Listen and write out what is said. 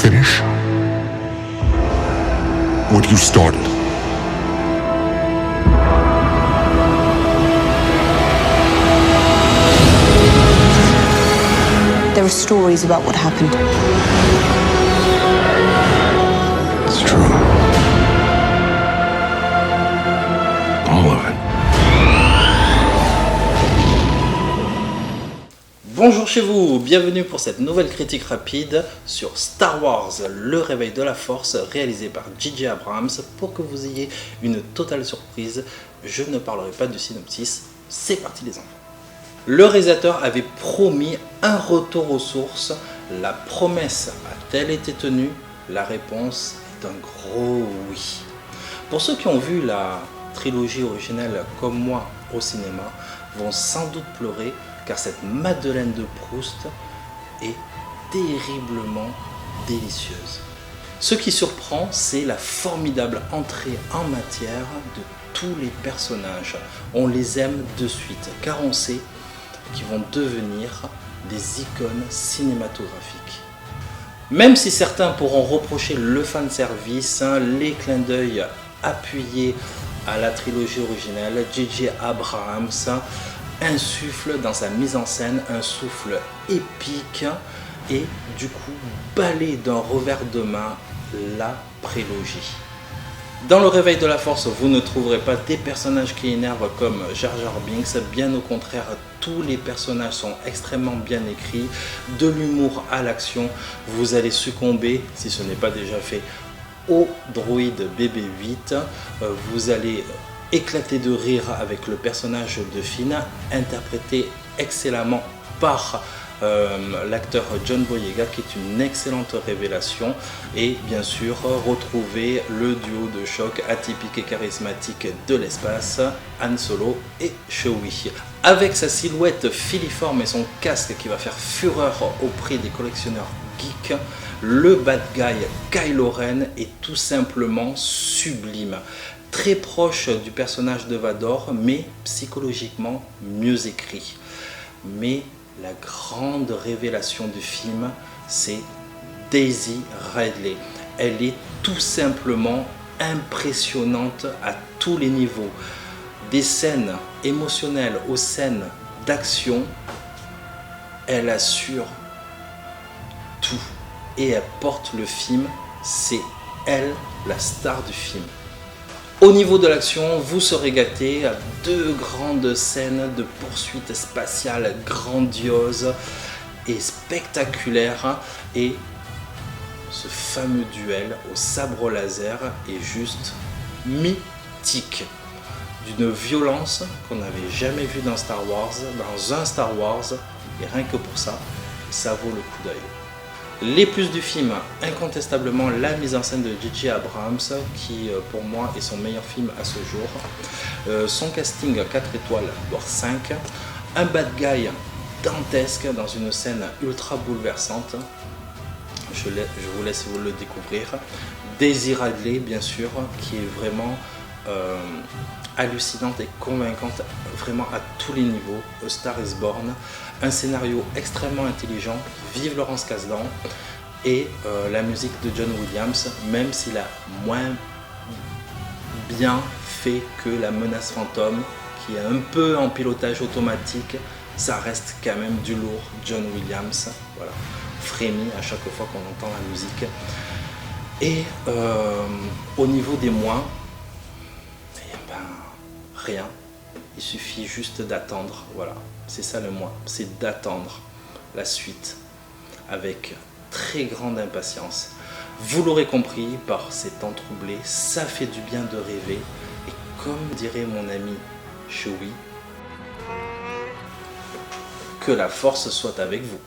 finish what you started. There are stories about what happened. It's true. All of it. Bonjour chez vous, bienvenue pour cette nouvelle critique rapide sur Star Wars, le réveil de la force, réalisé par J.J. Abrams. Pour que vous ayez une totale surprise, je ne parlerai pas du synopsis, c'est parti les enfants. Le réalisateur avait promis un retour aux sources, la promesse a-t-elle été tenue? La réponse est un gros oui. Pour ceux qui ont vu la trilogie originelle comme moi au cinéma, vont sans doute pleurer car cette Madeleine de Proust est terriblement délicieuse. Ce qui surprend, c'est la formidable entrée en matière de tous les personnages. On les aime de suite car on sait qu'ils vont devenir des icônes cinématographiques. Même si certains pourront reprocher le fanservice, les clins d'œil appuyés à la trilogie originale, J.J. Abrams insuffle dans sa mise en scène un souffle épique et du coup balaye d'un revers de main la prélogie. Dans le réveil de la force, vous ne trouverez pas des personnages qui énervent comme Jar Jar Binks, bien au contraire, tous les personnages sont extrêmement bien écrits, de l'humour à l'action, vous allez succomber, si ce n'est pas déjà fait, au droïde BB-8, vous allez éclater de rire avec le personnage de Finn, interprété excellemment par l'acteur John Boyega, qui est une excellente révélation, et bien sûr retrouver le duo de choc atypique et charismatique de l'espace, Han Solo et Chewie. Avec sa silhouette filiforme et son casque qui va faire fureur auprès des collectionneurs geeks, le bad guy Kylo Ren est tout simplement sublime. Très proche du personnage de Vador, mais psychologiquement mieux écrit. Mais la grande révélation du film, c'est Daisy Ridley. Elle est tout simplement impressionnante à tous les niveaux. Des scènes émotionnelles aux scènes d'action, elle assure tout. Et elle porte le film, c'est elle la star du film. Au niveau de l'action, vous serez gâtés à deux grandes scènes de poursuite spatiale grandioses et spectaculaires, et ce fameux duel au sabre laser est juste mythique, d'une violence qu'on n'avait jamais vue dans Star Wars, dans un Star Wars, et rien que pour ça, ça vaut le coup d'œil. Les plus du film, incontestablement la mise en scène de J.J. Abrams, qui pour moi est son meilleur film à ce jour. Son casting 4 étoiles, voire 5. Un bad guy dantesque dans une scène ultra bouleversante. Je vous laisse vous le découvrir. Daisy Ridley, bien sûr, qui est vraiment hallucinante et convaincante vraiment à tous les niveaux. A Star is Born, un scénario extrêmement intelligent, vive Laurence Kasdan, et la musique de John Williams, même s'il a moins bien fait que La Menace Fantôme, qui est un peu en pilotage automatique, ça reste quand même du lourd. John Williams, voilà, frémit à chaque fois qu'on entend la musique. Et au niveau des moins, rien, il suffit juste d'attendre, voilà, c'est ça le moins, c'est d'attendre la suite avec très grande impatience. Vous l'aurez compris par ces temps troublés, ça fait du bien de rêver, et comme dirait mon ami Chewie, que la force soit avec vous.